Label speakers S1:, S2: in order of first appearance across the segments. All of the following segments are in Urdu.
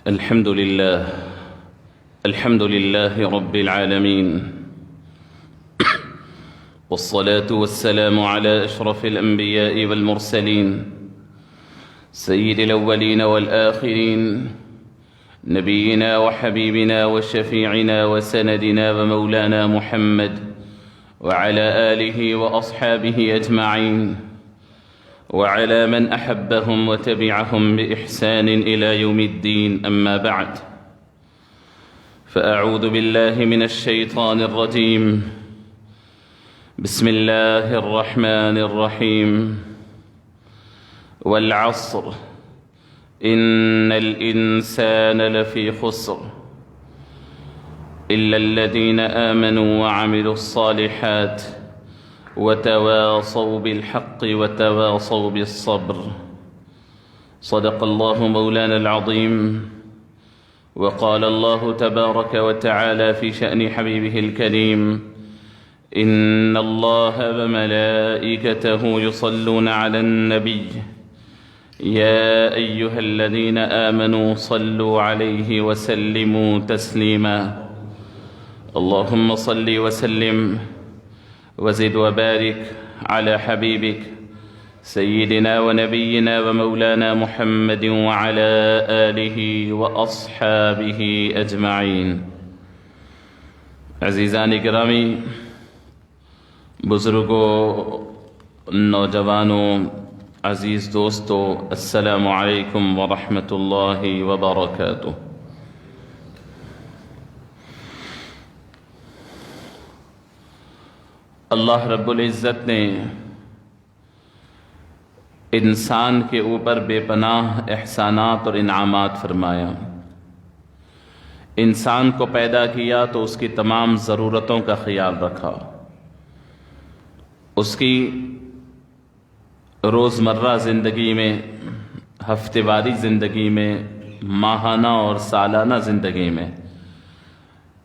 S1: الحمد لله رب العالمين، والصلاة والسلام على أشرف الأنبياء والمرسلين سيد الأولين والآخرين، نبينا وحبيبنا وشفيعنا وسندنا ومولانا محمد وعلى آله وأصحابه أجمعين، وعلى من أحبهم وتبعهم بإحسان إلى يوم الدين. أما بعد، فأعوذ بالله من الشيطان الرجيم. بسم الله الرحمن الرحيم. والعصر إن الإنسان لفي خسر إلا الذين آمنوا وعملوا الصالحات وتواصوا بالحق وتواصوا بالصبر. صدق الله مولانا العظيم. وقال الله تبارك وتعالى في شأن حبيبه الكريم: إن الله وملائكته يصلون على النبي يا أيها الذين آمنوا صلوا عليه وسلموا تسليما. اللهم صل وسلم وزد وبارك على حبيبك سيدنا ونبينا ومولانا محمد وعلى آله وأصحابه أجمعين. عزیزان گرامی، بزرگوں، نوجوانوں، عزیز دوستو، السلام علیکم ورحمۃ اللہ وبرکاتہ۔ اللہ رب العزت نے انسان کے اوپر بے پناہ احسانات اور انعامات فرمایا۔ انسان کو پیدا کیا تو اس کی تمام ضرورتوں کا خیال رکھا، اس کی روزمرہ زندگی میں، ہفتے واری زندگی میں، ماہانہ اور سالانہ زندگی میں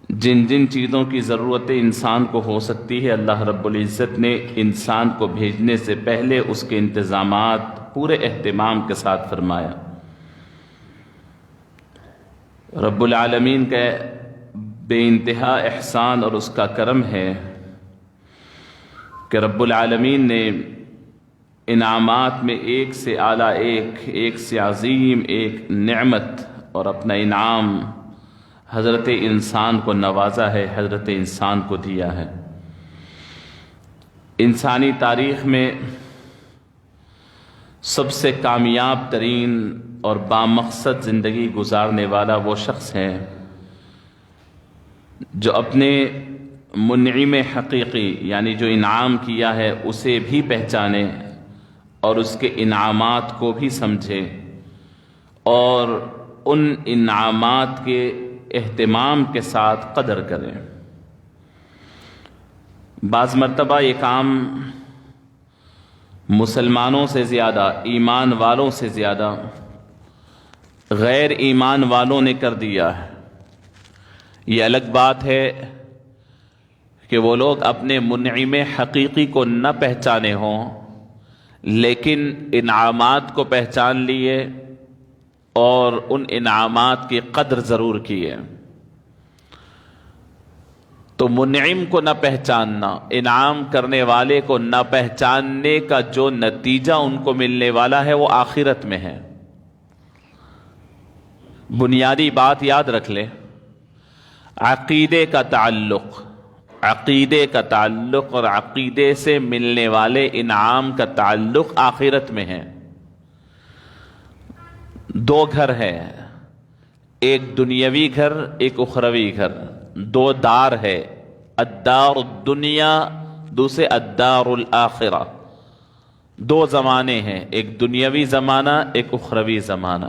S1: جن جن چیزوں کی ضرورت انسان کو ہو سکتی ہے، اللہ رب العزت نے انسان کو بھیجنے سے پہلے اس کے انتظامات پورے اہتمام کے ساتھ فرمایا۔ رب العالمین کا بے انتہا احسان اور اس کا کرم ہے کہ رب العالمین نے انعامات میں ایک سے اعلیٰ ایک سے عظیم ایک نعمت اور اپنا انعام حضرت انسان کو نوازا ہے، حضرت انسان کو دیا ہے۔ انسانی تاریخ میں سب سے کامیاب ترین اور بامقصد زندگی گزارنے والا وہ شخص ہے جو اپنے منعم حقیقی یعنی جو انعام کیا ہے اسے بھی پہچانے اور اس کے انعامات کو بھی سمجھے اور ان انعامات کے اہتمام کے ساتھ قدر کریں۔ بعض مرتبہ یہ کام مسلمانوں سے زیادہ، ایمان والوں سے زیادہ غیر ایمان والوں نے کر دیا ہے۔ یہ الگ بات ہے کہ وہ لوگ اپنے منعم حقیقی کو نہ پہچانے ہوں، لیکن انعامات کو پہچان لیے اور ان انعامات کی قدر ضرور کی ہے۔ تو منعم کو نہ پہچاننا، انعام کرنے والے کو نہ پہچاننے کا جو نتیجہ ان کو ملنے والا ہے وہ آخرت میں ہے۔ بنیادی بات یاد رکھ لیں، عقیدے کا تعلق اور عقیدے سے ملنے والے انعام کا تعلق آخرت میں ہے۔ دو گھر ہے، ایک دنیاوی گھر، ایک اخروی گھر، دو دار ہے، الدار الدنیا، دوسرے الدار الآخرہ۔ دو زمانے ہیں، ایک دنیاوی زمانہ، ایک اخروی زمانہ۔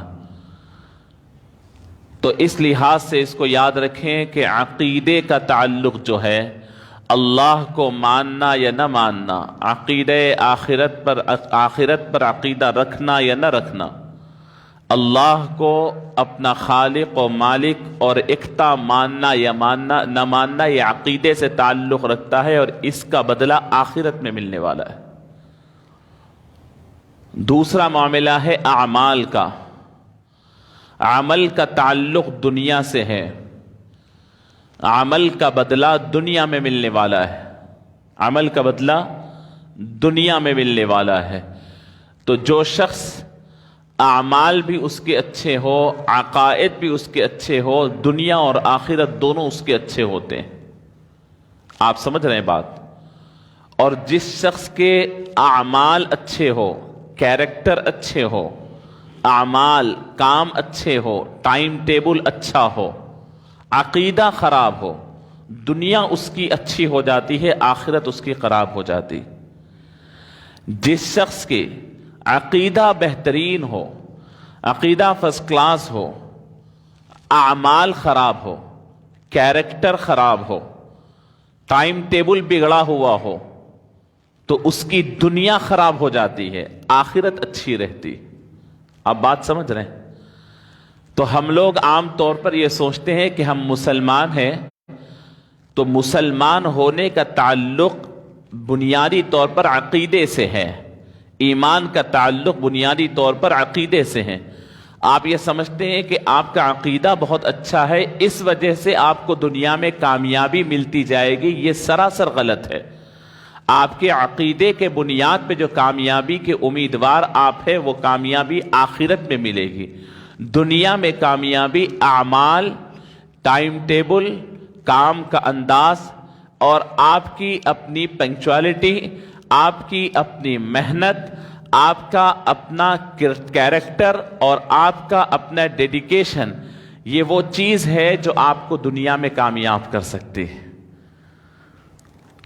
S1: تو اس لحاظ سے اس کو یاد رکھیں کہ عقیدے کا تعلق جو ہے، اللہ کو ماننا یا نہ ماننا، عقیدہ آخرت پر عقیدہ رکھنا یا نہ رکھنا، اللہ کو اپنا خالق و مالک اور اکتا ماننا یا نہ ماننا، یہ عقیدے سے تعلق رکھتا ہے اور اس کا بدلہ آخرت میں ملنے والا ہے۔ دوسرا معاملہ ہے اعمال کا۔ عمل کا تعلق دنیا سے ہے، عمل کا بدلہ دنیا میں ملنے والا ہے، عمل کا بدلہ دنیا میں ملنے والا ہے۔ تو جو شخص اعمال بھی اس کے اچھے ہو، عقائد بھی اس کے اچھے ہو، دنیا اور آخرت دونوں اس کے اچھے ہوتے ہیں۔ آپ سمجھ رہے ہیں بات؟ اور جس شخص کے اعمال اچھے ہو، کیریکٹر اچھے ہو، اعمال کام اچھے ہو، ٹائم ٹیبل اچھا ہو، عقیدہ خراب ہو، دنیا اس کی اچھی ہو جاتی ہے، آخرت اس کی خراب ہو جاتی۔ جس شخص کے عقیدہ بہترین ہو، عقیدہ فرسٹ کلاس ہو، اعمال خراب ہو، کیریکٹر خراب ہو، ٹائم ٹیبل بگڑا ہوا ہو، تو اس کی دنیا خراب ہو جاتی ہے، آخرت اچھی رہتی۔ آپ بات سمجھ رہے ہیں؟ تو ہم لوگ عام طور پر یہ سوچتے ہیں کہ ہم مسلمان ہیں، تو مسلمان ہونے کا تعلق بنیادی طور پر عقیدے سے ہے، ایمان کا تعلق بنیادی طور پر عقیدے سے ہے۔ آپ یہ سمجھتے ہیں کہ آپ کا عقیدہ بہت اچھا ہے، اس وجہ سے آپ کو دنیا میں کامیابی ملتی جائے گی، یہ سراسر غلط ہے۔ آپ کے عقیدے کے بنیاد پہ جو کامیابی کے امیدوار آپ ہیں، وہ کامیابی آخرت میں ملے گی۔ دنیا میں کامیابی اعمال، ٹائم ٹیبل، کام کا انداز اور آپ کی اپنی پنکچوالٹی، آپ کی اپنی محنت، آپ کا اپنا کیریکٹر اور آپ کا اپنا ڈیڈیکیشن، یہ وہ چیز ہے جو آپ کو دنیا میں کامیاب کر سکتی ہے۔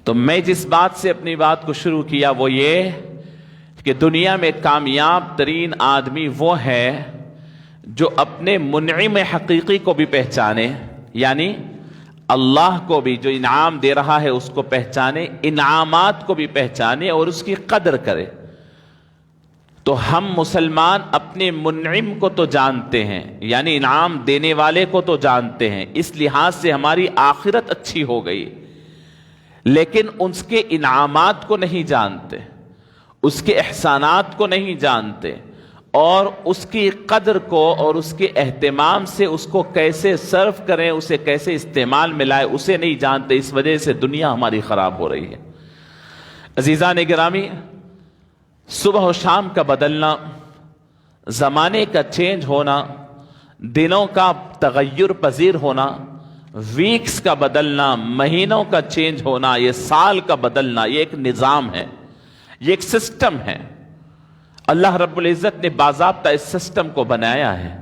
S1: تو میں جس بات سے اپنی بات کو شروع کیا وہ یہ کہ دنیا میں کامیاب ترین آدمی وہ ہے جو اپنے منعم حقیقی کو بھی پہچانے، یعنی اللہ کو بھی جو انعام دے رہا ہے اس کو پہچانے، انعامات کو بھی پہچانے اور اس کی قدر کرے۔ تو ہم مسلمان اپنے منعم کو تو جانتے ہیں، یعنی انعام دینے والے کو تو جانتے ہیں، اس لحاظ سے ہماری آخرت اچھی ہو گئی، لیکن اس کے انعامات کو نہیں جانتے، اس کے احسانات کو نہیں جانتے، اور اس کی قدر کو اور اس کے اہتمام سے اس کو کیسے صرف کریں، اسے کیسے استعمال میں لائے، اسے نہیں جانتے۔ اس وجہ سے دنیا ہماری خراب ہو رہی ہے۔ عزیزان گرامی، صبح و شام کا بدلنا، زمانے کا چینج ہونا، دنوں کا تغیر پذیر ہونا، ویکس کا بدلنا، مہینوں کا چینج ہونا، یہ سال کا بدلنا، یہ ایک نظام ہے، یہ ایک سسٹم ہے۔ اللہ رب العزت نے باضابطہ اس سسٹم کو بنایا ہے،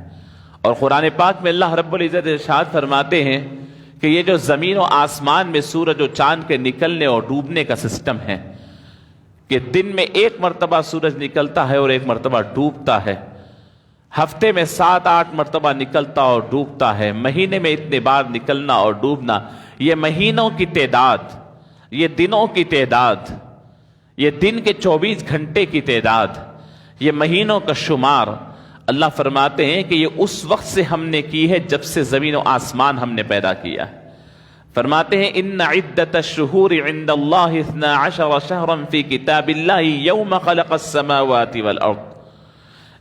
S1: اور قرآن پاک میں اللہ رب العزت ارشاد فرماتے ہیں کہ یہ جو زمین و آسمان میں سورج و چاند کے نکلنے اور ڈوبنے کا سسٹم ہے، کہ دن میں ایک مرتبہ سورج نکلتا ہے اور ایک مرتبہ ڈوبتا ہے، ہفتے میں 7-8 مرتبہ نکلتا اور ڈوبتا ہے، مہینے میں اتنے بار نکلنا اور ڈوبنا، یہ مہینوں کی تعداد، یہ دنوں کی تعداد، یہ دن کے 24 گھنٹے کی تعداد، یہ مہینوں کا شمار، اللہ فرماتے ہیں کہ یہ اس وقت سے ہم نے کی ہے جب سے زمین و آسمان ہم نے پیدا کیا ہے۔ فرماتے ہیں ان عدت الشہور عند اللہ 12 شہرا فی کتاب اللہ یوم خلق السماوات والارض،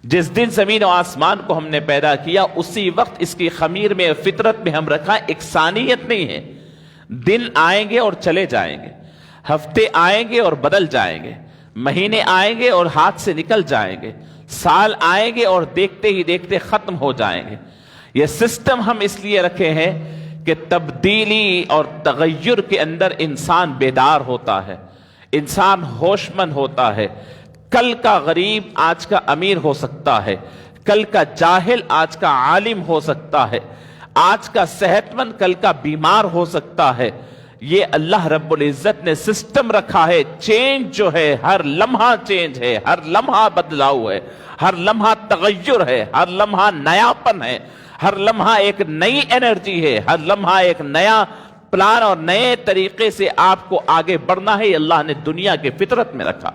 S1: جس دن زمین و آسمان کو ہم نے پیدا کیا اسی وقت اس کی خمیر میں فطرت میں ہم رکھا، اکسانیت نہیں ہے، دن آئیں گے اور چلے جائیں گے، ہفتے آئیں گے اور بدل جائیں گے، مہینے آئیں گے اور ہاتھ سے نکل جائیں گے، سال آئیں گے اور دیکھتے ہی دیکھتے ختم ہو جائیں گے۔ یہ سسٹم ہم اس لیے رکھے ہیں کہ تبدیلی اور تغیر کے اندر انسان بیدار ہوتا ہے، انسان ہوش مند ہوتا ہے۔ کل کا غریب آج کا امیر ہو سکتا ہے، کل کا جاہل آج کا عالم ہو سکتا ہے، آج کا صحت مند کل کا بیمار ہو سکتا ہے۔ یہ اللہ رب العزت نے سسٹم رکھا ہے۔ چینج جو ہے ہر لمحہ چینج ہے، ہر لمحہ بدلاؤ ہے، ہر لمحہ تغیر ہے، ہر لمحہ نیاپن ہے، ہر لمحہ ایک نئی انرجی ہے، ہر لمحہ ایک نیا پلان اور نئے طریقے سے آپ کو آگے بڑھنا ہے۔ اللہ نے دنیا کے فطرت میں رکھا۔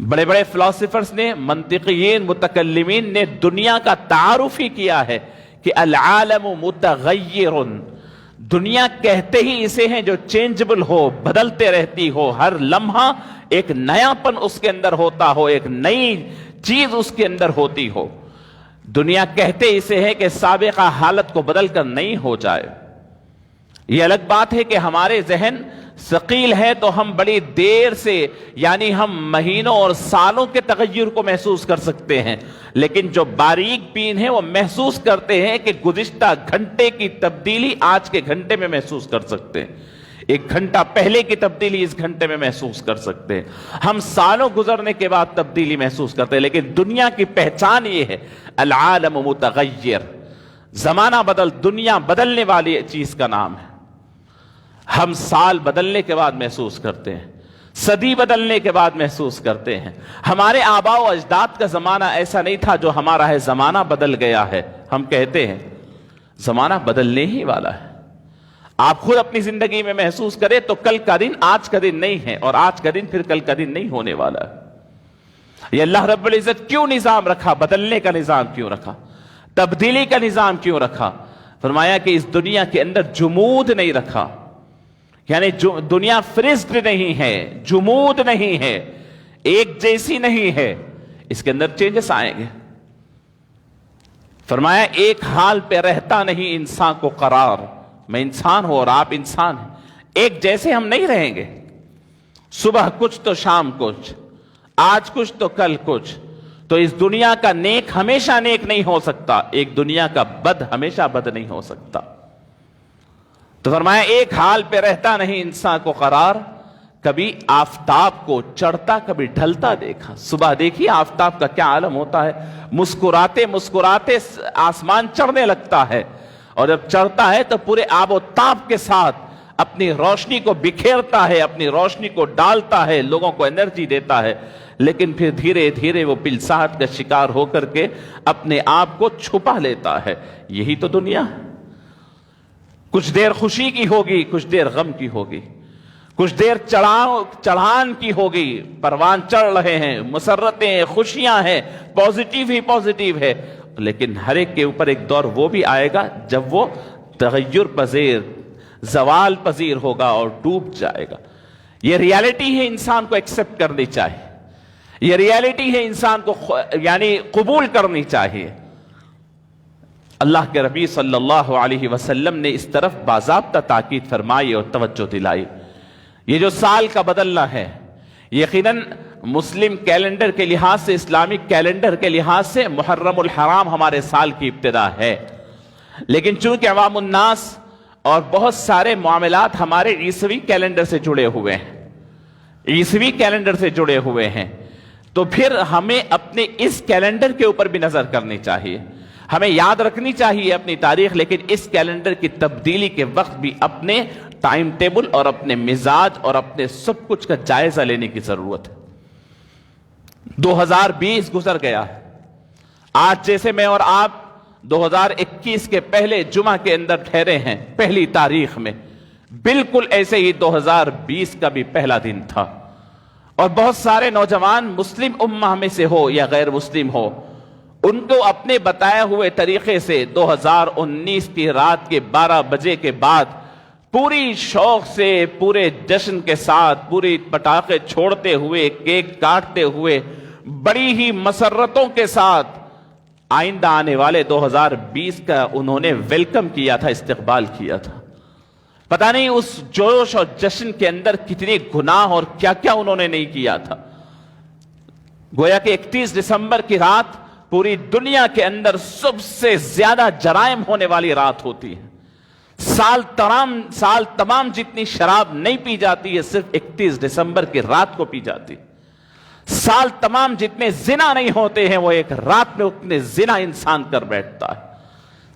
S1: بڑے بڑے فلاسفرز نے، منطقیین، متکلمین نے دنیا کا تعارف ہی کیا ہے کہ العالم متغیر، دنیا کہتے ہی اسے ہیں جو چینجبل ہو، بدلتے رہتی ہو، ہر لمحہ ایک نیا پن اس کے اندر ہوتا ہو، ایک نئی چیز اس کے اندر ہوتی ہو۔ دنیا کہتے اسے ہے کہ سابقہ حالت کو بدل کر نہیں ہو جائے. یہ الگ بات ہے کہ ہمارے ذہن ثقیل ہے تو ہم بڑی دیر سے یعنی ہم مہینوں اور سالوں کے تغیر کو محسوس کر سکتے ہیں، لیکن جو باریک بین ہے وہ محسوس کرتے ہیں کہ گزشتہ گھنٹے کی تبدیلی آج کے گھنٹے میں محسوس کر سکتے ہیں، ایک گھنٹہ پہلے کی تبدیلی اس گھنٹے میں محسوس کر سکتے ہیں، ہم سالوں گزرنے کے بعد تبدیلی محسوس کرتے ہیں. لیکن دنیا کی پہچان یہ ہے العالم متغیر، زمانہ بدل، دنیا بدلنے والی چیز کا نام ہے. ہم سال بدلنے کے بعد محسوس کرتے ہیں، صدی بدلنے کے بعد محسوس کرتے ہیں. ہمارے آباء و اجداد کا زمانہ ایسا نہیں تھا جو ہمارا ہے، زمانہ بدل گیا ہے. ہم کہتے ہیں زمانہ بدلنے ہی والا ہے. آپ خود اپنی زندگی میں محسوس کریں تو کل کا دن آج کا دن نہیں ہے، اور آج کا دن پھر کل کا دن نہیں ہونے والا ہے. یہ اللہ رب العزت کیوں نظام رکھا؟ بدلنے کا نظام کیوں رکھا؟ تبدیلی کا نظام کیوں رکھا؟ فرمایا کہ اس دنیا کے اندر جمود نہیں رکھا، یعنی دنیا فرزڈ نہیں ہے، جمود نہیں ہے، ایک جیسی نہیں ہے، اس کے اندر چینجز آئیں گے. فرمایا ایک حال پہ رہتا نہیں انسان کو قرار. میں انسان ہوں اور آپ انسان ہیں، ایک جیسے ہم نہیں رہیں گے. صبح کچھ تو شام کچھ، آج کچھ تو کل کچھ. تو اس دنیا کا نیک ہمیشہ نیک نہیں ہو سکتا، ایک دنیا کا بد ہمیشہ بد نہیں ہو سکتا. تو فرمایا ایک حال پہ رہتا نہیں انسان کو قرار. کبھی آفتاب کو چڑھتا کبھی ڈھلتا دیکھا. صبح دیکھیے آفتاب کا کیا عالم ہوتا ہے، مسکراتے مسکراتے آسمان چڑھنے لگتا ہے، اور جب چڑھتا ہے تو پورے آب و تاب کے ساتھ اپنی روشنی کو بکھیرتا ہے، اپنی روشنی کو ڈالتا ہے، لوگوں کو انرجی دیتا ہے. لیکن پھر دھیرے دھیرے وہ پلساہٹ کا شکار ہو کر کے اپنے آپ کو چھپا لیتا ہے. یہی تو دنیا ہے. کچھ دیر خوشی کی ہوگی، کچھ دیر غم کی ہوگی، کچھ دیر چڑھان کی ہوگی، پروان چڑھ رہے ہیں، مسرتیں خوشیاں ہیں، پازیٹیو ہی پازیٹیو ہے. لیکن ہر ایک کے اوپر ایک دور وہ بھی آئے گا جب وہ تغیر پذیر، زوال پذیر ہوگا اور ڈوب جائے گا. یہ ریالٹی ہے، انسان کو ایکسپٹ کرنی چاہیے. یہ ریالٹی ہے، انسان کو یعنی قبول کرنی چاہیے. اللہ کے نبی صلی اللہ علیہ وسلم نے اس طرف باضابطہ تاکید فرمائی اور توجہ دلائی. یہ جو سال کا بدلنا ہے، یقیناً مسلم کیلنڈر کے لحاظ سے، اسلامک کیلنڈر کے لحاظ سے محرم الحرام ہمارے سال کی ابتدا ہے. لیکن چونکہ عوام الناس اور بہت سارے معاملات ہمارے عیسوی کیلنڈر سے جڑے ہوئے ہیں، عیسوی کیلنڈر سے جڑے ہوئے ہیں، تو پھر ہمیں اپنے اس کیلنڈر کے اوپر بھی نظر کرنی چاہیے. ہمیں یاد رکھنی چاہیے اپنی تاریخ، لیکن اس کیلنڈر کی تبدیلی کے وقت بھی اپنے ٹائم ٹیبل اور اپنے مزاج اور اپنے سب کچھ کا جائزہ لینے کی ضرورت ہے. 2020 گزر گیا ہے. آج جیسے میں اور آپ 2021 کے پہلے جمعہ کے اندر ٹھہرے ہیں، پہلی تاریخ میں، بالکل ایسے ہی 2020 کا بھی پہلا دن تھا. اور بہت سارے نوجوان مسلم امہ میں سے ہو یا غیر مسلم ہو، ان کو اپنے بتائے ہوئے طریقے سے 2019 کی رات کے 12 بجے کے بعد پوری شوق سے، پورے جشن کے ساتھ، پوری پٹاخے چھوڑتے ہوئے، کیک کاٹتے ہوئے، بڑی ہی مسرتوں کے ساتھ آئندہ آنے والے 2020 کا انہوں نے ویلکم کیا تھا، استقبال کیا تھا. پتہ نہیں اس جوش اور جشن کے اندر کتنے گناہ اور کیا کیا انہوں نے نہیں کیا تھا. گویا کہ 31 دسمبر کی رات پوری دنیا کے اندر سب سے زیادہ جرائم ہونے والی رات ہوتی ہے. سال تمام جتنی شراب نہیں پی جاتی ہے، صرف 31 دسمبر کی رات کو پی جاتی. سال تمام جتنے زنا نہیں ہوتے ہیں، وہ ایک رات میں اتنے زنا انسان کر بیٹھتا ہے.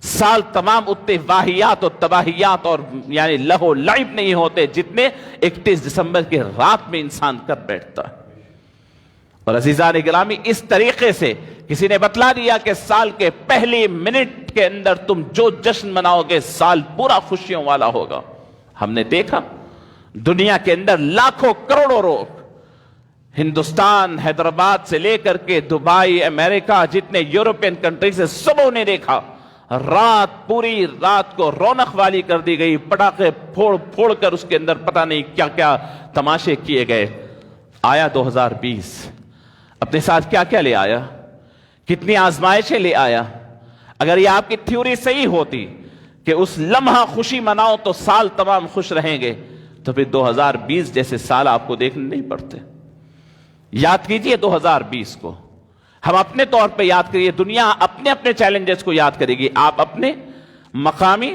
S1: سال تمام اتنے واہیات اور تباہیات اور یعنی لہو لعب نہیں ہوتے جتنے 31 دسمبر کی رات میں انسان کر بیٹھتا ہے. اور عزیزان گرامی، اس طریقے سے کسی نے بتلا دیا کہ سال کے پہلے منٹ کے اندر تم جو جشن مناؤ گے، سال پورا خوشیوں والا ہوگا. ہم نے دیکھا دنیا کے اندر لاکھوں کروڑوں لوگ، ہندوستان، حیدرآباد سے لے کر کے دبئی، امریکہ، جتنے یورپین کنٹریز سے، سبوں نے دیکھا رات، پوری رات کو رونق والی کر دی گئی. پٹاخے پھوڑ پھوڑ کر اس کے اندر پتہ نہیں کیا کیا تماشے کیے گئے. آیا 2020 اپنے ساتھ کیا کیا لے آیا، کتنی آزمائشیں لے آیا. اگر یہ آپ کی تھیوری صحیح ہوتی کہ اس لمحہ خوشی مناؤ تو سال تمام خوش رہیں گے، تو پھر 2020 جیسے سال آپ کو دیکھنے نہیں پڑتے۔ یاد کیجئے 2020 کو، ہم اپنے طور پہ یاد کریے، دنیا اپنے اپنے چیلنجز کو یاد کرے گی، آپ اپنے مقامی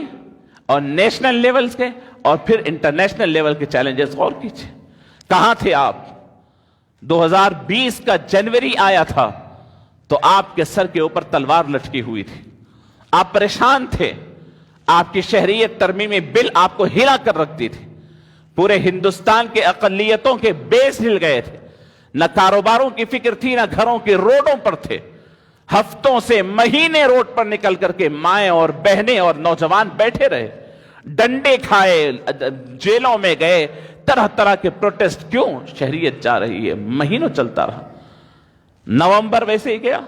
S1: اور نیشنل لیولز کے اور پھر انٹرنیشنل لیول کے چیلنجز غور کیجئے۔ کہاں تھے آپ؟ 2020 کا جنوری آیا تھا تو آپ کے سر کے اوپر تلوار لٹکی ہوئی تھی، آپ پریشان تھے، آپ کی شہریت ترمیمی بل آپ کو ہلا کر رکھتی تھی، پورے ہندوستان کے اقلیتوں کے بیس ہل گئے تھے، نہ کاروباروں کی فکر تھی، نہ گھروں کے روڈوں پر تھے، ہفتوں سے مہینے روڈ پر نکل کر کے مائیں اور بہنیں اور نوجوان بیٹھے رہے، ڈنڈے کھائے، جیلوں میں گئے، طرح طرح کے پروٹیسٹ۔ کیوں؟ شہریت جا رہی ہے، مہینوں چلتا رہا۔ نومبر ویسے ہی گیا،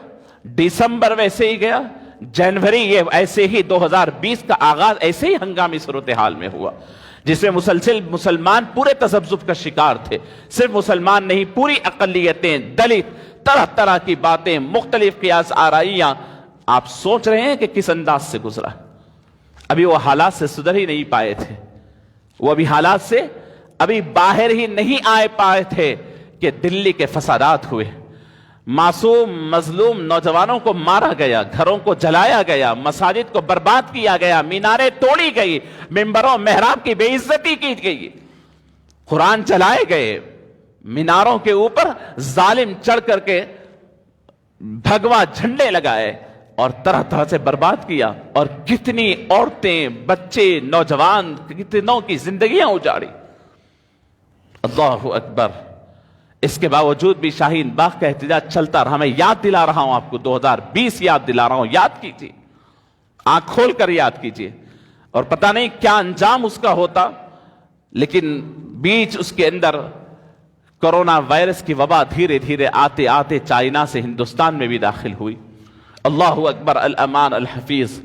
S1: دسمبر ویسے ہی گیا، جنوری یہ ایسے ہی 2020 کا آغاز ایسے ہی ہنگامی صورتحال میں ہوا، جس میں مسلسل مسلمان پورے تذبذب کا شکار تھے، صرف مسلمان نہیں، پوری اقلیتیں، دلت، طرح طرح کی باتیں، مختلف قیاس آرائیاں۔ آپ سوچ رہے ہیں کہ کس انداز سے گزرا؟ ابھی وہ حالات سے سدھر ہی نہیں پائے تھے، وہ ابھی حالات سے ابھی باہر ہی نہیں آئے پائے تھے کہ دلی کے فسادات ہوئے، معصوم مظلوم نوجوانوں کو مارا گیا، گھروں کو جلایا گیا، مساجد کو برباد کیا گیا، میناریں توڑی گئی، ممبروں محراب کی بے عزتی کی گئی، قرآن چلائے گئے، میناروں کے اوپر ظالم چڑھ کر کے بھگوا جھنڈے لگائے اور طرح طرح سے برباد کیا، اور کتنی عورتیں، بچے، نوجوان، کتنوں کی زندگیاں اجاڑی۔ اللہ اکبر۔ اس کے باوجود بھی شاہین باغ کا احتجاج چلتا رہا۔ میں یاد دلا رہا ہوں آپ کو، 2020 یاد دلا رہا ہوں، یاد کیجیے، آنکھ کھول کر یاد کیجیے، اور پتہ نہیں کیا انجام اس کا ہوتا، لیکن بیچ اس کے اندر کرونا وائرس کی وبا دھیرے دھیرے آتے آتے چائنا سے ہندوستان میں بھی داخل ہوئی۔ اللہ اکبر، الامان الحفیظ،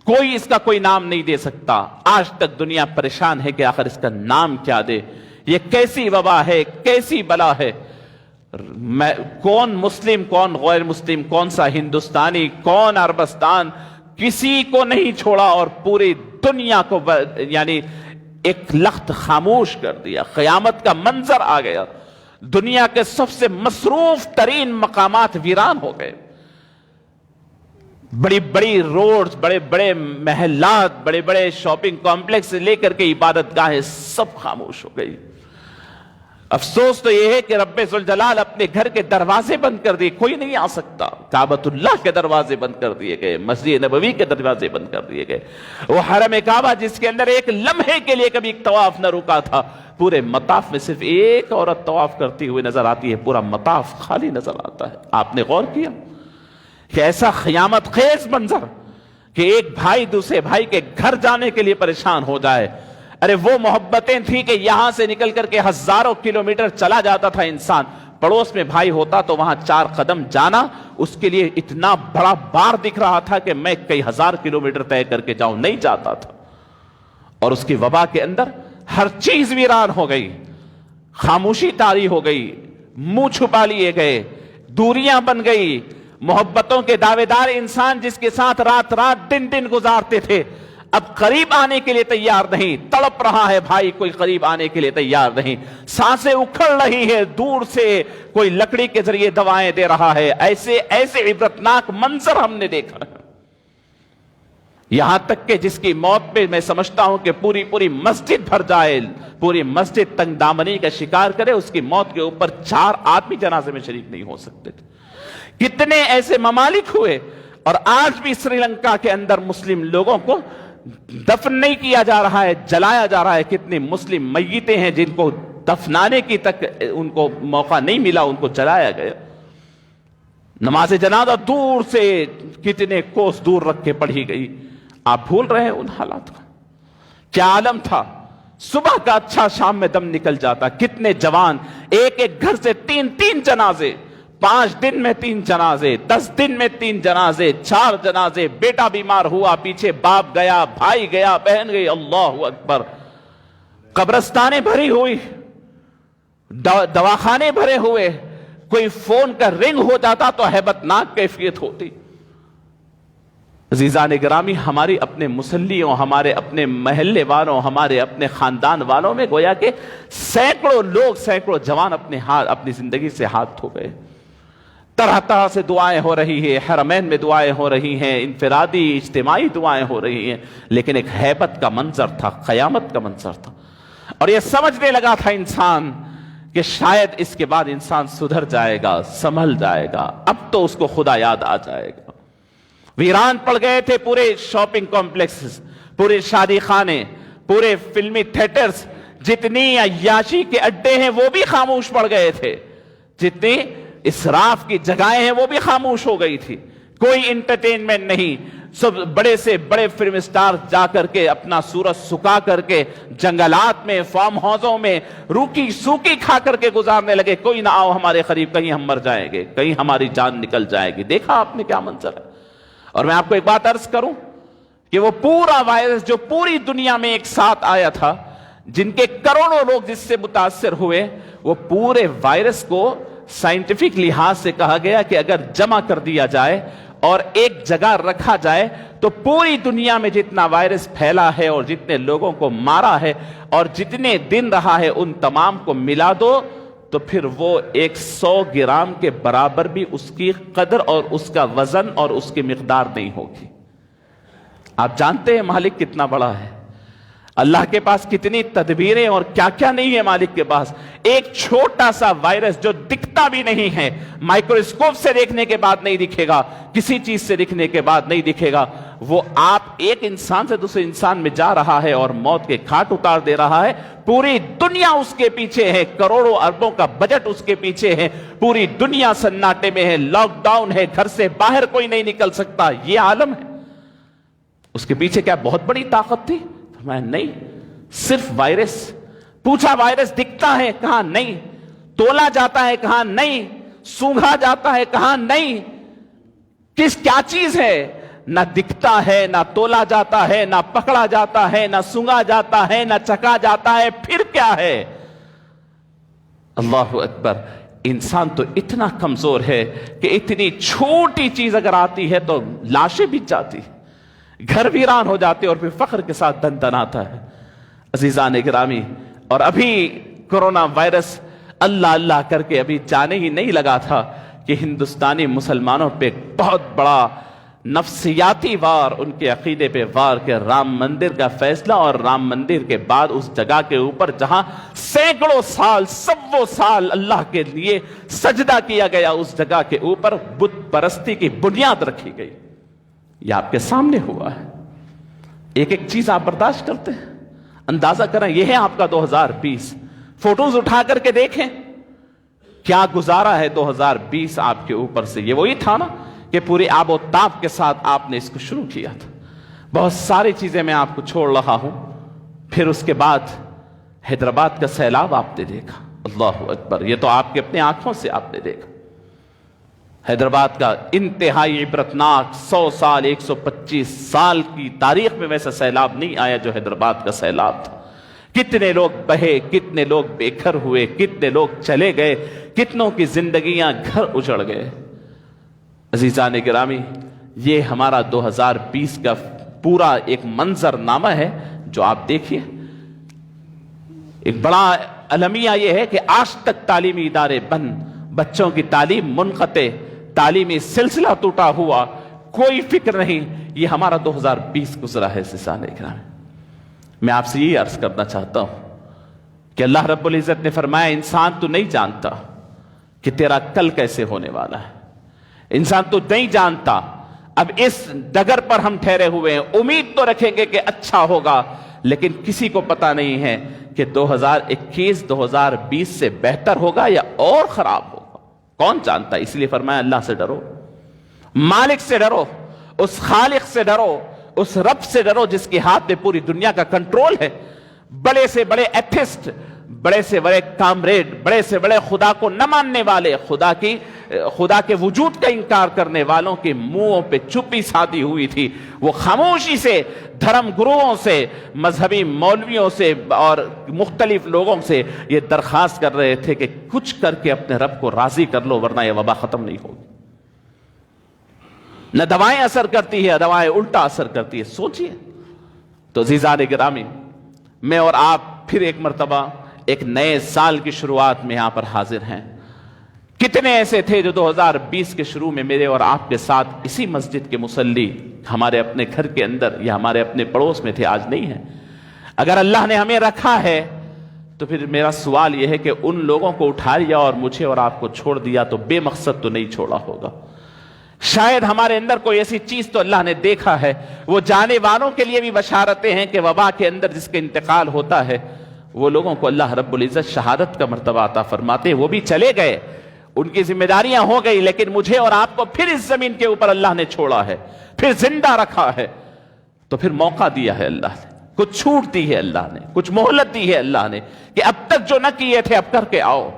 S1: کوئی اس کا کوئی نام نہیں دے سکتا۔ آج تک دنیا پریشان ہے کہ آخر اس کا نام کیا دے، یہ کیسی وبا ہے، کیسی بلا ہے، کون مسلم کون غیر مسلم، کون سا ہندوستانی کون عربستان، کسی کو نہیں چھوڑا اور پوری دنیا کو یعنی ایک لخت خاموش کر دیا۔ قیامت کا منظر آ گیا، دنیا کے سب سے مصروف ترین مقامات ویران ہو گئے، بڑی بڑی روڈز، بڑے بڑے محلات، بڑے بڑے شاپنگ کمپلیکس لے کر کے عبادت گاہیں سب خاموش ہو گئی۔ افسوس تو یہ ہے کہ رب ذوالجلال اپنے گھر کے دروازے بند کر دیے، کوئی نہیں آ سکتا، کعبۃ اللہ کے دروازے بند کر دیے گئے، مسجد نبوی کے دروازے بند کر دیے گئے، وہ حرم کعبہ جس کے اندر ایک لمحے کے لیے کبھی طواف نہ رکا تھا، پورے مطاف میں صرف ایک عورت طواف کرتی ہوئی نظر آتی ہے، پورا مطاف خالی نظر آتا ہے۔ آپ نے غور کیا کہ ایسا قیامت خیز منظر کہ ایک بھائی دوسرے بھائی کے گھر جانے کے لیے پریشان ہو جائے۔ ارے وہ محبتیں تھی کہ یہاں سے نکل کر کے ہزاروں کلومیٹر چلا جاتا تھا انسان، پڑوس میں بھائی ہوتا تو وہاں 4 قدم جانا اس کے لیے اتنا بڑا بار دکھ رہا تھا کہ میں کئی ہزار کلومیٹر طے کر کے جاؤں، نہیں جاتا تھا۔ اور اس کی وبا کے اندر ہر چیز ویران ہو گئی، خاموشی طاری ہو گئی، منہ چھپا لیے گئے، دوریاں بن گئی، محبتوں کے دعوے دار انسان جس کے ساتھ رات رات دن دن گزارتے تھے اب قریب آنے کے لیے تیار نہیں، تڑپ رہا ہے بھائی، کوئی قریب آنے کے لیے تیار نہیں، سانسیں اکھڑ رہی ہے، دور سے کوئی لکڑی کے ذریعے دوائیں دے رہا ہے۔ ایسے ایسے عبرتناک منظر ہم نے دیکھا ہے، یہاں تک کہ جس کی موت پہ میں سمجھتا ہوں کہ پوری مسجد بھر جائے، پوری مسجد تنگ دامنی کا شکار کرے، اس کی موت کے اوپر 4 آدمی جنازے میں شریک نہیں ہو سکتے تھے۔ کتنے ایسے ممالک ہوئے، اور آج بھی سری لنکا کے اندر مسلم لوگوں کو دفن نہیں کیا جا رہا ہے، جلایا جا رہا ہے۔ کتنے مسلم میتیں ہیں جن کو دفنانے کی تک ان کو موقع نہیں ملا، ان کو جلایا گیا۔ نماز جنازہ دور سے کتنے کوس دور رکھ کے پڑھی گئی۔ آپ بھول رہے ہیں ان حالات کو؟ کیا عالم تھا؟ صبح کا اچھا شام میں دم نکل جاتا، کتنے جوان، ایک ایک گھر سے 3 جنازے، 5 دن میں 3 جنازے، 10 دن میں 3 جنازے، 4 جنازے، بیٹا بیمار ہوا، پیچھے باپ گیا، بھائی گیا، بہن گئی۔ اللہ اکبر، قبرستانیں بھری ہوئی، دواخانے بھرے ہوئے، کوئی فون کا رنگ ہو جاتا تو ہیبت ناک کیفیت ہوتی، عزیزان گرامی، ہماری اپنے مسلیوں، ہمارے اپنے محلے والوں، ہمارے اپنے خاندان والوں میں گویا کہ سینکڑوں لوگ، سینکڑوں جوان اپنی زندگی سے ہاتھ دھو گئے۔ طرح طرح سے دعائیں ہو رہی ہیں، حرمین میں دعائیں ہو رہی ہیں، انفرادی اجتماعی دعائیں ہو رہی ہیں، لیکن ایک ہیبت کا منظر تھا، قیامت کا منظر تھا، اور یہ سمجھنے لگا تھا انسان کہ شاید اس کے بعد انسان سدھر جائے گا، سنبھل جائے گا، اب تو اس کو خدا یاد آ جائے گا۔ ویران پڑ گئے تھے پورے شاپنگ کمپلیکسز، پورے شادی خانے، پورے فلمی تھیٹرز، جتنی عیاشی کے اڈے ہیں وہ بھی خاموش پڑ گئے تھے، جتنی اسراف کی جگہیں ہیں وہ بھی خاموش ہو گئی تھی، کوئی انٹرٹینمنٹ نہیں۔ سب بڑے سے بڑے فلم سٹار جا کر کے اپنا سورج سکا کر کے جنگلات میں، فارم ہاؤسوں میں روکی سوکی کھا کر کے گزارنے لگے، کوئی نہ آؤ ہمارے قریب، کہیں ہم مر جائیں گے، کہیں ہماری جان نکل جائے گی۔ دیکھا آپ نے کیا منظر ہے؟ اور میں آپ کو ایک بات عرض کروں کہ وہ پورا وائرس جو پوری دنیا میں ایک ساتھ آیا تھا، جن کے کروڑوں لوگ جس سے متاثر ہوئے، وہ پورے وائرس کو سائنٹیفک لحاظ سے کہا گیا کہ اگر جمع کر دیا جائے اور ایک جگہ رکھا جائے تو پوری دنیا میں جتنا وائرس پھیلا ہے اور جتنے لوگوں کو مارا ہے اور جتنے دن رہا ہے، ان تمام کو ملا دو تو پھر وہ 100 گرام کے برابر بھی اس کی قدر اور اس کا وزن اور اس کی مقدار نہیں ہوگی۔ آپ جانتے ہیں مالک کتنا بڑا ہے، اللہ کے پاس کتنی تدبیریں اور کیا کیا نہیں ہے مالک کے پاس۔ ایک چھوٹا سا وائرس جو دکھتا بھی نہیں ہے، مائکروسکوپ سے دیکھنے کے بعد نہیں دکھے گا، کسی چیز سے دیکھنے کے بعد نہیں دکھے گا، وہ آپ ایک انسان سے دوسرے انسان میں جا رہا ہے اور موت کے گھاٹ اتار دے رہا ہے۔ پوری دنیا اس کے پیچھے ہے، کروڑوں اربوں کا بجٹ اس کے پیچھے ہے، پوری دنیا سناٹے میں ہے، لاک ڈاؤن ہے، گھر سے باہر کوئی نہیں نکل سکتا، یہ عالم ہے۔ اس کے پیچھے کیا بہت بڑی طاقت تھی؟ میں نہیں، صرف وائرس۔ پوچھا وائرس دکھتا ہے؟ کہاں نہیں۔ تولا جاتا ہے؟ کہاں نہیں۔ سونگھا جاتا ہے؟ کہاں نہیں۔ کیا چیز ہے؟ نہ دکھتا ہے، نہ تولا جاتا ہے، نہ پکڑا جاتا ہے، نہ سونگا جاتا ہے، نہ چکا جاتا ہے، پھر کیا ہے؟ اللہ اکبر۔ انسان تو اتنا کمزور ہے کہ اتنی چھوٹی چیز اگر آتی ہے تو لاشیں بچ جاتی، گھر ویران ہو جاتے اور پھر فخر کے ساتھ دن دن آتا ہے۔ عزیزان گرامی، اور ابھی کرونا وائرس اللہ اللہ کر کے ابھی جانے ہی نہیں لگا تھا کہ ہندوستانی مسلمانوں پہ بہت بڑا نفسیاتی وار، ان کے عقیدے پہ وار، کہ رام مندر کا فیصلہ اور رام مندر کے بعد اس جگہ کے اوپر جہاں سینکڑوں سال، سووں سال اللہ کے لیے سجدہ کیا گیا، اس جگہ کے اوپر بت پرستی کی بنیاد رکھی گئی۔ یہ آپ کے سامنے ہوا ہے۔ ایک ایک چیز آپ برداشت کرتے ہیں؟ اندازہ کریں، یہ ہے آپ کا 2020۔ فوٹوز اٹھا کر کے دیکھیں کیا گزارا ہے 2020 آپ کے اوپر سے۔ یہ وہی تھا نا کہ پوری آب و تاب کے ساتھ آپ نے اس کو شروع کیا تھا۔ بہت ساری چیزیں میں آپ کو چھوڑ رہا ہوں۔ پھر اس کے بعد حیدرآباد کا سیلاب آپ نے دیکھا، اللہ اکبر، یہ تو آپ کے اپنے آنکھوں سے آپ نے دیکھا۔ حیدرآباد کا انتہائی عبرتناک 100 سال 125 سال کی تاریخ میں ویسا سیلاب نہیں آیا جو حیدرآباد کا سیلاب تھا۔ کتنے لوگ بہے، کتنے لوگ بے گھر ہوئے، کتنے لوگ چلے گئے، کتنوں کی زندگیاں گھر اجڑ گئے۔ عزیزان گرامی، یہ ہمارا 2020 کا پورا ایک منظر نامہ ہے جو آپ دیکھیے۔ ایک بڑا المیہ یہ ہے کہ آج تک تعلیمی ادارے بند، بچوں کی تعلیم منقطع، تعلیمی سلسلہ ٹوٹا ہوا، کوئی فکر نہیں۔ یہ ہمارا 2020 گزرا ہے۔ عزیزان گرامی، میں آپ سے یہ عرض کرنا چاہتا ہوں کہ اللہ رب العزت نے فرمایا، انسان تو نہیں جانتا کہ تیرا کل کیسے ہونے والا ہے، انسان تو نہیں جانتا۔ اب اس ڈگر پر ہم ٹھہرے ہوئے ہیں، امید تو رکھیں گے کہ اچھا ہوگا، لیکن کسی کو پتا نہیں ہے کہ 2021 2020 سے بہتر ہوگا یا اور خراب ہوگا، کون جانتا ہے۔ اس لیے فرمایا اللہ سے ڈرو، مالک سے ڈرو، اس خالق سے ڈرو، اس رب سے ڈرو جس کے ہاتھ میں پوری دنیا کا کنٹرول ہے۔ بڑے سے بڑے ایتھسٹ، بڑے سے بڑے کامریڈ، بڑے سے بڑے خدا کو نہ ماننے والے، خدا کے وجود کا انکار کرنے والوں کے منہوں پہ چپی سادی ہوئی تھی۔ وہ خاموشی سے دھرم گروہوں سے، مذہبی مولویوں سے اور مختلف لوگوں سے یہ درخواست کر رہے تھے کہ کچھ کر کے اپنے رب کو راضی کر لو ورنہ یہ وبا ختم نہیں ہوگی۔ نہ دوائیں اثر کرتی ہے، دوائیں الٹا اثر کرتی ہے. سوچئے. تو عزیزان گرامی، میں اور آپ پھر ایک مرتبہ ایک نئے سال کی شروعات میں یہاں پر حاضر ہیں. کتنے ایسے تھے جو 2020 کے شروع میں میرے اور آپ کے ساتھ اسی مسجد کے مصلی ہمارے اپنے گھر کے اندر یا ہمارے اپنے پڑوس میں تھے، آج نہیں ہیں. اگر اللہ نے ہمیں رکھا ہے تو پھر میرا سوال یہ ہے کہ ان لوگوں کو اٹھا لیا اور مجھے اور آپ کو چھوڑ دیا تو بے مقصد تو نہیں چھوڑا ہوگا. شاید ہمارے اندر کوئی ایسی چیز تو اللہ نے دیکھا ہے. وہ جانے والوں کے لیے بھی بشارتیں ہیں کہ وبا کے اندر جس کے انتقال ہوتا ہے وہ لوگوں کو اللہ رب العزت شہادت کا مرتبہ عطا فرماتے ہیں. وہ بھی چلے گئے، ان کی ذمہ داریاں ہو گئی، لیکن مجھے اور آپ کو پھر اس زمین کے اوپر اللہ نے چھوڑا ہے، پھر زندہ رکھا ہے. تو پھر موقع دیا ہے اللہ نے، کچھ چھوٹ دی ہے اللہ نے، کچھ مہلت دی ہے اللہ نے کہ اب تک جو نہ کیے تھے اب کر کے آؤ.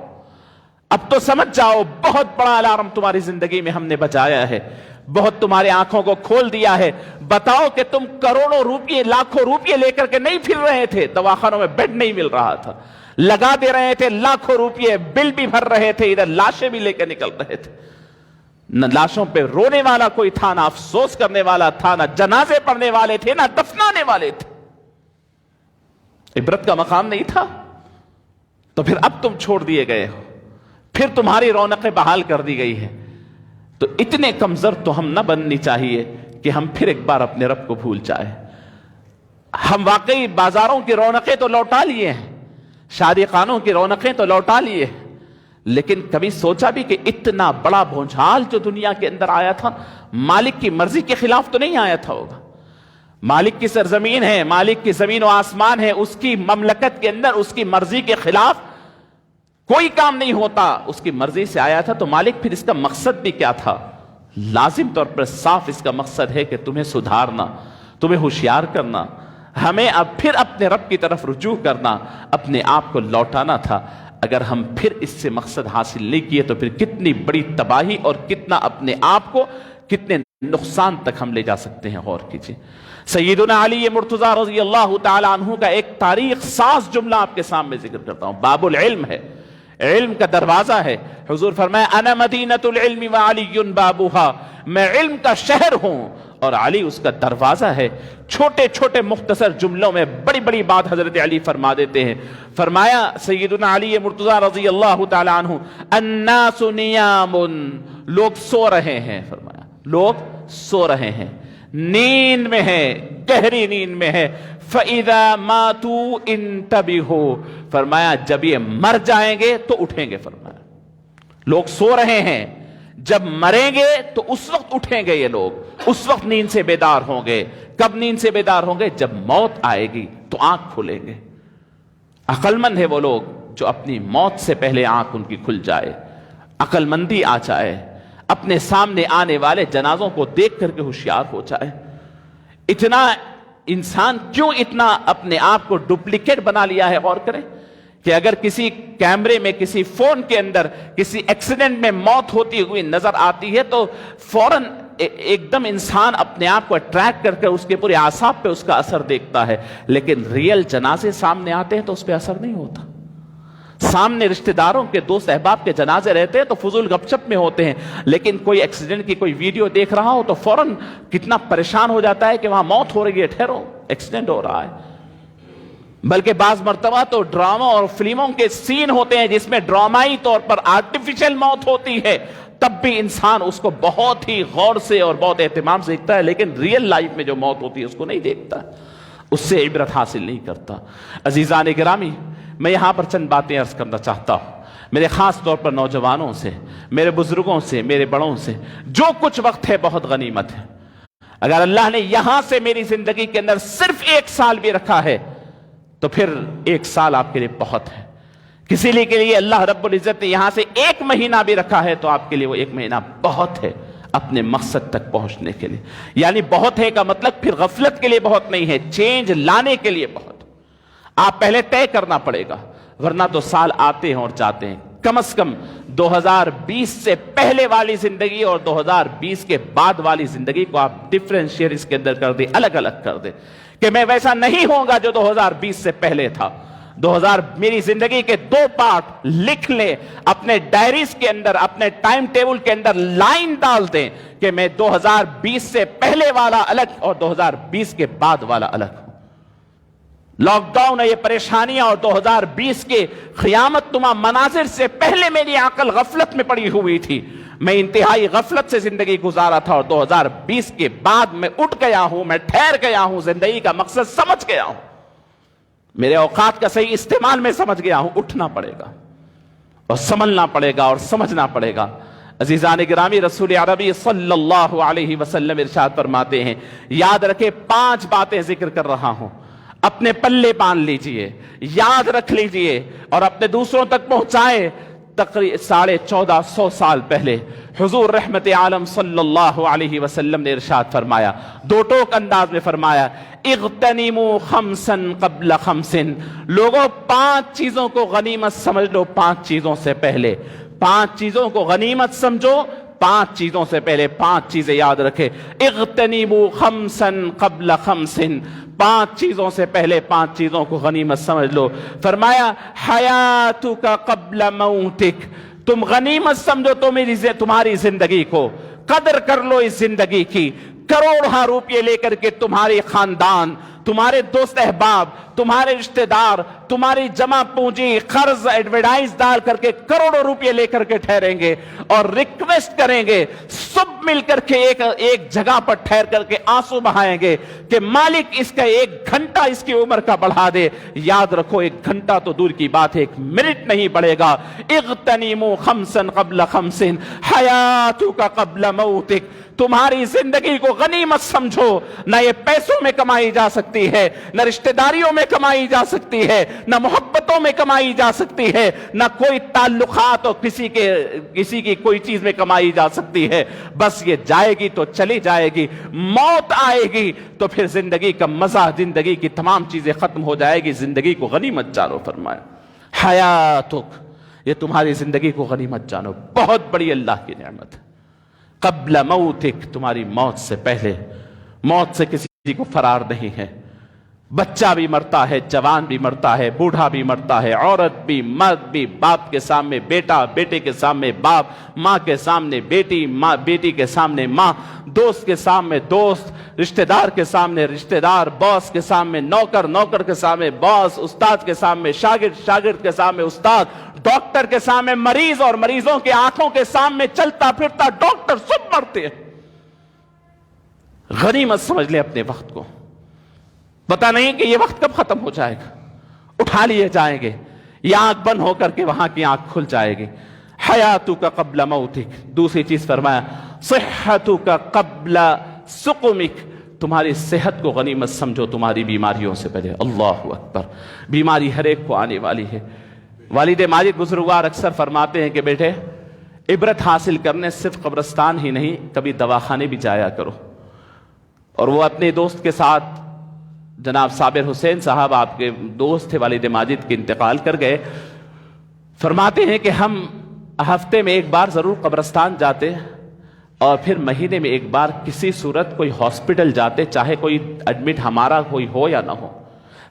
S1: اب تو سمجھ جاؤ بہت بڑا الارم تمہاری زندگی میں ہم نے بجایا ہے، بہت تمہارے آنکھوں کو کھول دیا ہے. بتاؤ کہ تم کروڑوں روپیے لاکھوں روپیے لے کر کے نہیں پھر رہے تھے، دواخانوں میں بیڈ نہیں مل رہا تھا، لگا دے رہے تھے لاکھوں روپیے، بل بھی بھر رہے تھے، ادھر لاشیں بھی لے کے نکل رہے تھے. نہ لاشوں پہ رونے والا کوئی تھا، نہ افسوس کرنے والا تھا، نہ جنازے پڑھنے والے تھے، نہ دفنانے والے تھے. عبرت کا مقام نہیں تھا. تو پھر اب تم چھوڑ دیے گئے ہو، پھر تمہاری رونقیں بحال کر دی گئی ہے. تو اتنے کمزور تو ہم نہ بننی چاہیے کہ ہم پھر ایک بار اپنے رب کو بھول جائیں. ہم واقعی بازاروں کی رونقیں تو لوٹا لیے ہیں، شادی خانوں کی رونقیں تو لوٹا لیے، لیکن کبھی سوچا بھی کہ اتنا بڑا بھونچال جو دنیا کے اندر آیا تھا مالک کی مرضی کے خلاف تو نہیں آیا تھا ہوگا. مالک کی سرزمین ہے، مالک کی زمین و آسمان ہے، اس کی مملکت کے اندر اس کی مرضی کے خلاف کوئی کام نہیں ہوتا، اس کی مرضی سے آیا تھا. تو مالک پھر اس کا مقصد بھی کیا تھا؟ لازم طور پر صاف اس کا مقصد ہے کہ تمہیں سدھارنا، تمہیں ہوشیار کرنا، ہمیں اب پھر اپنے رب کی طرف رجوع کرنا، اپنے آپ کو لوٹانا تھا. اگر ہم پھر اس سے مقصد حاصل نہیں کیے تو پھر کتنی بڑی تباہی اور کتنا اپنے آپ کو کتنے نقصان تک ہم لے جا سکتے ہیں. غور کیجیے. سیدنا علی مرتضیٰ رضی اللہ تعالی عنہ کا ایک تاریخ ساز جملہ آپ کے سامنے ذکر کرتا ہوں. باب العلم ہے، علم کا دروازہ ہے. حضور فرمایا انا مدینۃ العلم وعلی بابها، میں علم کا شہر ہوں اور علی اس کا دروازہ ہے. چھوٹے چھوٹے مختصر جملوں میں بڑی بڑی بات حضرت علی فرما دیتے ہیں. فرمایا سیدنا علی مرتضیٰ رضی اللہ تعالی عنہ الناس نیام، لوگ سو رہے ہیں. فرمایا لوگ سو رہے ہیں، نیند میں ہے، گہری نیند میں ہے. فَإِذَا مَاتُوا انْتَبِهُوا، فرمایا جب یہ مر جائیں گے تو اٹھیں گے. فرمایا لوگ سو رہے ہیں، جب مریں گے تو اس وقت اٹھیں گے یہ لوگ، اس وقت نیند سے بیدار ہوں گے. کب نیند سے بیدار ہوں گے؟ جب موت آئے گی تو آنکھ کھولیں گے. عقل مند ہے وہ لوگ جو اپنی موت سے پہلے آنکھ ان کی کھل جائے، عقل مندی آ جائے، اپنے سامنے آنے والے جنازوں کو دیکھ کر کے ہوشیار ہو جائے. اتنا انسان کیوں اتنا اپنے آپ کو ڈپلیکیٹ بنا لیا ہے؟ غور کریں کہ اگر کسی کیمرے میں، کسی فون کے اندر کسی ایکسیڈنٹ میں موت ہوتی ہوئی نظر آتی ہے تو فوراً ایک دم انسان اپنے آپ کو اٹریکٹ کر کے اس کے پورے اعصاب پہ اس کا اثر دیکھتا ہے. لیکن ریئل جنازے سامنے آتے ہیں تو اس پہ اثر نہیں ہوتا. سامنے رشتہ داروں کے، دوست احباب کے جنازے رہتے ہیں تو فضول گپ شپ میں ہوتے ہیں، لیکن کوئی ایکسیڈنٹ کی کوئی ویڈیو دیکھ رہا ہو تو فوراً کتنا پریشان ہو جاتا ہے کہ وہاں موت ہو رہی ہے، ٹھہرو ایکسیڈنٹ ہو رہا ہے. بلکہ بعض مرتبہ تو ڈرامہ اور فلموں کے سین ہوتے ہیں جس میں ڈرامائی طور پر آرٹیفیشل موت ہوتی ہے، تب بھی انسان اس کو بہت ہی غور سے اور بہت اہتمام سے دیکھتا ہے، لیکن ریئل لائف میں جو موت ہوتی ہے اس کو نہیں دیکھتا، اس سے عبرت حاصل نہیں کرتا. عزیزان گرامی، میں یہاں پر چند باتیں عرض کرنا چاہتا ہوں میرے خاص طور پر نوجوانوں سے، میرے بزرگوں سے، میرے بڑوں سے. جو کچھ وقت ہے بہت غنیمت ہے. اگر اللہ نے یہاں سے میری زندگی کے اندر صرف 1 سال بھی رکھا ہے تو پھر 1 سال آپ کے لیے بہت ہے. کسی کے لیے اللہ رب العزت نے یہاں سے 1 مہینہ بھی رکھا ہے تو آپ کے لیے وہ 1 مہینہ بہت ہے اپنے مقصد تک پہنچنے کے لیے. یعنی بہت ہے کا مطلب پھر غفلت کے لیے بہت نہیں ہے، چینج لانے کے لیے بہت. آپ پہلے طے کرنا پڑے گا، ورنہ تو سال آتے ہیں اور جاتے ہیں. کم از کم 2020 سے پہلے والی زندگی اور 2020 کے بعد والی زندگی کو آپ ڈفرینشیٹ اس کے اندر کر دیں، الگ الگ کر دیں کہ میں ویسا نہیں ہوں گا جو 2020 سے پہلے تھا.
S2: میری زندگی کے 2 پارٹ لکھ لیں اپنے ڈائریز کے اندر، اپنے ٹائم ٹیبل کے اندر لائن ڈال دیں کہ میں 2020 سے پہلے والا الگ اور 2020 کے بعد والا الگ ہوں۔ لاک ڈاؤن یہ پریشانیاں اور 2020 کے قیامت نما مناظر سے پہلے میری عقل غفلت میں پڑی ہوئی تھی، میں انتہائی غفلت سے زندگی گزارا تھا، اور 2020 کے بعد میں اٹھ گیا ہوں، میں ٹھہر گیا ہوں، زندگی کا مقصد سمجھ گیا ہوں، میرے اوقات کا صحیح استعمال میں سمجھ گیا ہوں۔ اٹھنا پڑے گا اور سنبھلنا پڑے گا اور سمجھنا پڑے گا۔ عزیزان گرامی، رسول عربی صلی اللہ علیہ وسلم ارشاد فرماتے ہیں، یاد رکھے 5 باتیں ذکر کر رہا ہوں، اپنے پلے باندھ لیجئے، یاد رکھ لیجئے اور اپنے دوسروں تک پہنچائے۔ تقریباً 1450 سال پہلے حضور رحمت عالم صلی اللہ علیہ وسلم نے ارشاد فرمایا، 2 ٹوک انداز میں فرمایا، اغتنموا خمسا قبل خمس، لوگوں 5 چیزوں کو غنیمت سمجھ لو 5 چیزوں سے پہلے، 5 چیزوں کو غنیمت سمجھو 5 چیزوں سے پہلے، 5 چیزیں یاد رکھے۔ اغتنموا خمسا قبل خمس، 5 چیزوں سے پہلے 5 چیزوں کو غنیمت سمجھ لو۔ فرمایا حیاتک قبل موتک، تم غنیمت سمجھو تمہاری زندگی کو، قدر کر لو اس زندگی کی، کروڑوں روپے لے کر کے تمہاری خاندان، تمہارے دوست احباب، تمہارے رشتہ دار، تمہاری جمع پونجی قرض ایڈورٹائز ڈال کر کے کروڑوں روپے لے کر کے ٹھہریں گے اور ریکویسٹ کریں گے، سب مل کر کے ایک جگہ پر ٹھہر کر کے آنسو بہائیں گے کہ مالک اس کا 1 گھنٹہ اس کی عمر کا بڑھا دے۔ یاد رکھو 1 گھنٹہ تو دور کی بات ہے، 1 منٹ نہیں بڑھے گا۔ اغتنموا خمسا قبل خمس حیاتک قبل موتک، تمہاری زندگی کو غنیمت سمجھو، نہ یہ پیسوں میں کمائی جا سکتی ہے، نہ رشتہ داریوں میں کمائی جا سکتی ہے، نہ محبتوں میں کمائی جا سکتی ہے، نہ کوئی تعلقات اور کسی کی کوئی چیز میں کمائی جا سکتی ہے۔ بس یہ جائے گی تو چلی جائے گی، موت آئے گی تو پھر زندگی کا مزہ، زندگی کی تمام چیزیں ختم ہو جائے گی۔ زندگی کو غنیمت جانو، فرمایا حیاتک، یہ تمہاری زندگی کو غنیمت جانو، بہت بڑی اللہ کی نعمت ہے۔ قبل موتک، تمہاری موت سے پہلے، موت سے کسی کو فرار نہیں ہے، بچہ بھی مرتا ہے، جوان بھی مرتا ہے، بوڑھا بھی مرتا ہے، عورت بھی، مرد بھی، باپ کے سامنے بیٹا، بیٹے کے سامنے باپ، ماں کے سامنے بیٹی، ماں بیٹی کے سامنے ماں، دوست کے سامنے دوست، رشتہ دار کے سامنے رشتہ دار، باس کے سامنے نوکر، نوکر کے سامنے باس، استاد کے سامنے شاگرد، شاگرد کے سامنے استاد، ڈاکٹر کے سامنے مریض، اور مریضوں کے آنکھوں کے سامنے چلتا پھرتا ڈاکٹر، سب مرتے ہیں۔ غنیمت سمجھ لے اپنے وقت کو، پتہ نہیں کہ یہ وقت کب ختم ہو جائے گا، اٹھا لیے جائیں گے، یہ آنکھ بند ہو کر کے وہاں کی آنکھ کھل جائے گی۔ حیاتک قبل موتک، دوسری چیز فرمایا صحتک قبل سقمک، تمہاری صحت کو غنیمت سمجھو تمہاری بیماریوں سے پہلے۔ اللہ اکبر، بیماری ہر ایک کو آنے والی ہے۔ والد ماجد بزرگوار اکثر فرماتے ہیں کہ بیٹے، عبرت حاصل کرنے صرف قبرستان ہی نہیں، کبھی دواخانے بھی جایا کرو۔ اور وہ اپنے دوست کے ساتھ، جناب صابر حسین صاحب آپ کے دوست تھے، والد ماجد کے انتقال کر گئے، فرماتے ہیں کہ ہم ہفتے میں 1 بار ضرور قبرستان جاتے اور پھر مہینے میں 1 بار کسی صورت کوئی ہاسپٹل جاتے، چاہے کوئی ایڈمٹ ہمارا کوئی ہو یا نہ ہو۔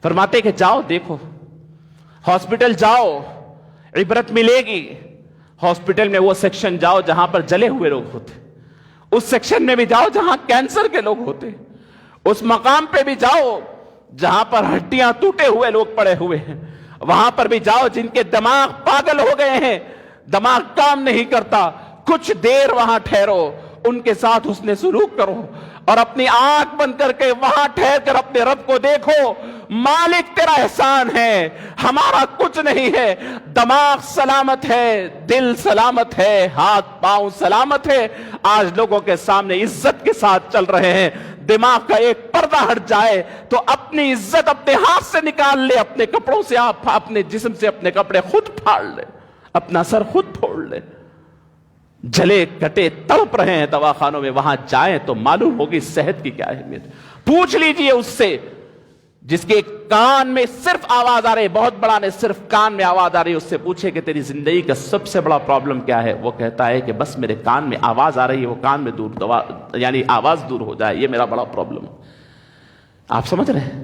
S2: فرماتے کہ جاؤ، دیکھو ہاسپٹل جاؤ، عبرت ملے گی۔ ہاسپٹل میں وہ سیکشن جاؤ جہاں پر جلے ہوئے لوگ ہوتے، اس سیکشن میں بھی جاؤ جہاں کینسر کے لوگ ہوتے، اس مقام پہ بھی جاؤ جہاں پر ہڈیاں ٹوٹے ہوئے لوگ پڑے ہوئے ہیں، وہاں پر بھی جاؤ جن کے دماغ پاگل ہو گئے ہیں، دماغ کام نہیں کرتا، کچھ دیر وہاں ٹھہرو، ان کے ساتھ حسن سلوک کرو اور اپنی آنکھ بند کر کے وہاں ٹھہر کر اپنے رب کو دیکھو۔ مالک تیرا احسان ہے، ہمارا کچھ نہیں ہے، دماغ سلامت ہے، دل سلامت ہے، ہاتھ پاؤں سلامت ہے، آج لوگوں کے سامنے عزت کے ساتھ چل رہے ہیں۔ دماغ کا ایک پردہ ہٹ جائے تو اپنی عزت اپنے ہاتھ سے نکال لے، اپنے کپڑوں سے، آپ اپنے جسم سے اپنے کپڑے خود پھاڑ لے، اپنا سر خود پھوڑ لے۔ جلے کٹے تڑپ رہے ہیں دواخانوں میں، وہاں جائیں تو معلوم ہوگی صحت کی کیا اہمیت۔ پوچھ لیجئے اس سے جس کے کان میں صرف آواز آ رہی، بہت بڑا نے صرف کان میں آواز آ رہی، اس سے پوچھے کہ تیری زندگی کا سب سے بڑا پرابلم کیا ہے؟ وہ کہتا ہے کہ بس میرے کان میں آواز آ رہی ہے، وہ کان میں یعنی آواز دور ہو جائے، یہ میرا بڑا پرابلم ہے۔ آپ سمجھ رہے ہیں؟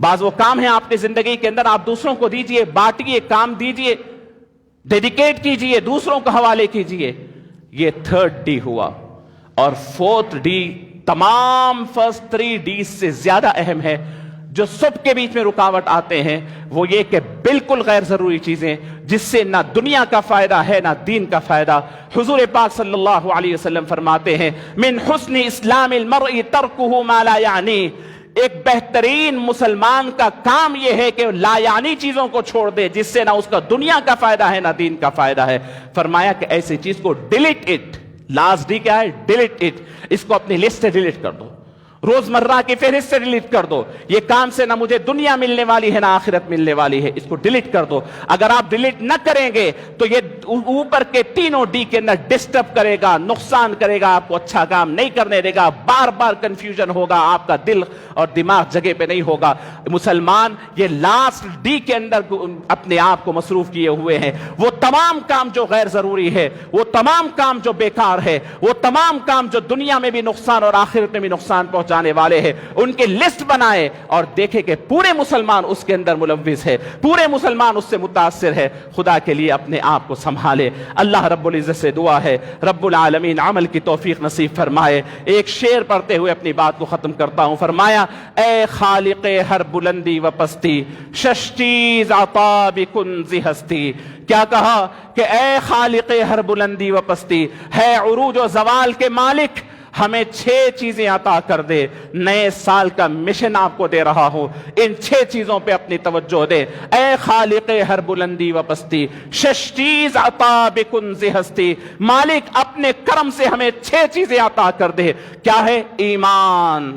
S2: بعض وہ کام ہیں آپ کی زندگی کے اندر، آپ دوسروں کو دیجئے، بانٹیے، کام دیجئے، ڈیڈیکیٹ کیجئے، دوسروں کو حوالے کیجئے. یہ 3rd ڈی ہوا. اور 4th ڈی تمام فرسٹ 3 ڈیز سے زیادہ اہم ہے. جو سب کے بیچ میں رکاوٹ آتے ہیں وہ یہ کہ بالکل غیر ضروری چیزیں جس سے نہ دنیا کا فائدہ ہے نہ دین کا فائدہ. حضور پاک صلی اللہ علیہ وسلم فرماتے ہیں من حسن اسلام المرء ترکہ ما لا یعنی. ایک بہترین مسلمان کا کام یہ ہے کہ لا یعنی چیزوں کو چھوڑ دے جس سے نہ اس کا دنیا کا فائدہ ہے نہ دین کا فائدہ ہے. فرمایا کہ ایسی چیز کو ڈیلیٹ اٹ. لاسٹ ڈی کیا ہے؟ Delete it. اس کو اپنی لسٹ سے ڈیلیٹ کر دو، روزمرہ کی فہرست سے ڈیلیٹ کر دو. یہ کام سے نہ مجھے دنیا ملنے والی ہے نہ آخرت ملنے والی ہے. اس کو ڈیلیٹ کر دو. اگر آپ ڈیلیٹ نہ کریں گے تو یہ اوپر کے تینوں ڈی کے اندر ڈسٹرب کرے گا، نقصان کرے گا، آپ کو اچھا کام نہیں کرنے دے گا، بار بار کنفیوژن ہوگا، آپ کا دل اور دماغ جگہ پہ نہیں ہوگا. مسلمان یہ لاسٹ ڈی کے اندر اپنے آپ کو مصروف کیے ہوئے ہیں. وہ تمام کام جو غیر ضروری ہے، وہ تمام کام جو بیکار ہے، وہ تمام کام جو دنیا میں بھی نقصان اور آخرت میں بھی نقصان پہنچانے والے ہیں، ان کے لسٹ بنائے اور دیکھے کہ پورے مسلمان اس کے اندر ملوث ہے، پورے مسلمان اس سے متاثر ہے. خدا کے لیے اپنے آپ کو سنبھالے. اللہ رب العزت سے دعا ہے رب العالمین عمل کی توفیق نصیب فرمائے. ایک شعر پڑھتے ہوئے اپنی بات کو ختم کرتا ہوں. فرمایا اے خالق ہر بلندی و پستی ششتیز عطا بکنز ہستی. کیا کہا کہ اے خالق ہر بلندی و پستی، ہے عروج و زوال کے مالک، ہمیں 6 چیزیں عطا کر دے. نئے سال کا مشن آپ کو دے رہا ہوں، ان 6 چیزوں پہ اپنی توجہ دے. اے خالق ہر بلندی و پستی ششتیز عطا بکنز ہستی. مالک اپنے کرم سے ہمیں 6 چیزیں عطا کر دے. کیا ہے؟ ایمان.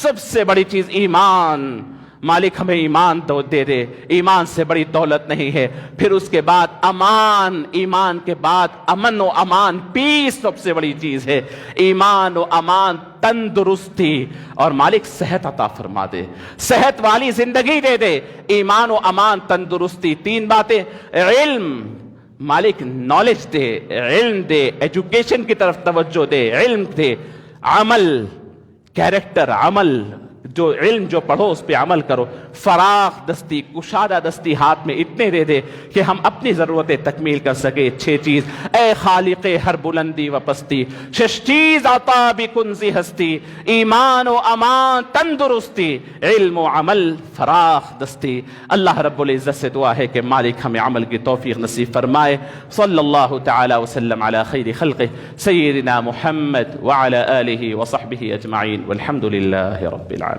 S2: سب سے بڑی چیز ایمان. مالک ہمیں ایمان دے دے. ایمان سے بڑی دولت نہیں ہے. پھر اس کے بعد امان. ایمان کے بعد امن و امان، پیس سب سے بڑی چیز ہے. ایمان و امان، تندرستی، اور مالک صحت عطا فرما دے، صحت والی زندگی دے دے. ایمان و امان، تندرستی، 3 باتیں. علم، مالک نالج دے، علم دے، ایجوکیشن کی طرف توجہ دے، علم دے. عمل، کیریکٹر، عمل، جو علم جو پڑھو اس پہ عمل کرو. فراخ دستی، کشادہ دستی ہاتھ میں اتنے دے دے کہ ہم اپنی ضرورتیں تکمیل کر سکے. 6 چیز. اے خالق ہر بلندی و پستی ششتیز عطا بکنز ہستی. ایمان و امان، تندرستی، علم و عمل، فراخ دستی. اللہ رب العزت سے دعا ہے کہ مالک ہمیں عمل کی توفیق نصیب فرمائے. صلی اللہ تعالی وسلم علی خیر خلقہ سیدنا محمد وعلی آلہ وصحبہ اجمعین والحمد للہ رب العالمین.